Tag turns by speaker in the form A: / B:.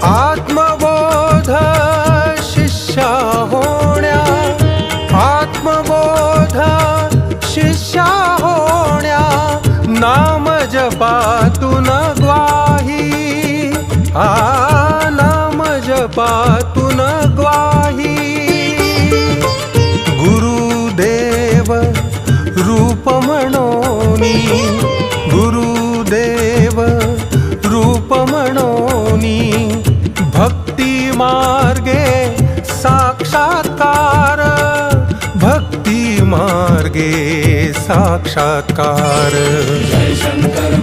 A: आत्मबोध शिष्या होण्या, आत्मबोध शिष्या होण्या, नाम जपातून ग्वाही, नाम जपातून ग्वाही. गुरुदेव रूप म्हणोनी, गुरुदेव रूप म्हणोनी, भक्ती मार्गे साक्षात्कार, भक्ती मार्गे साक्षात्कार.
B: जय शंकर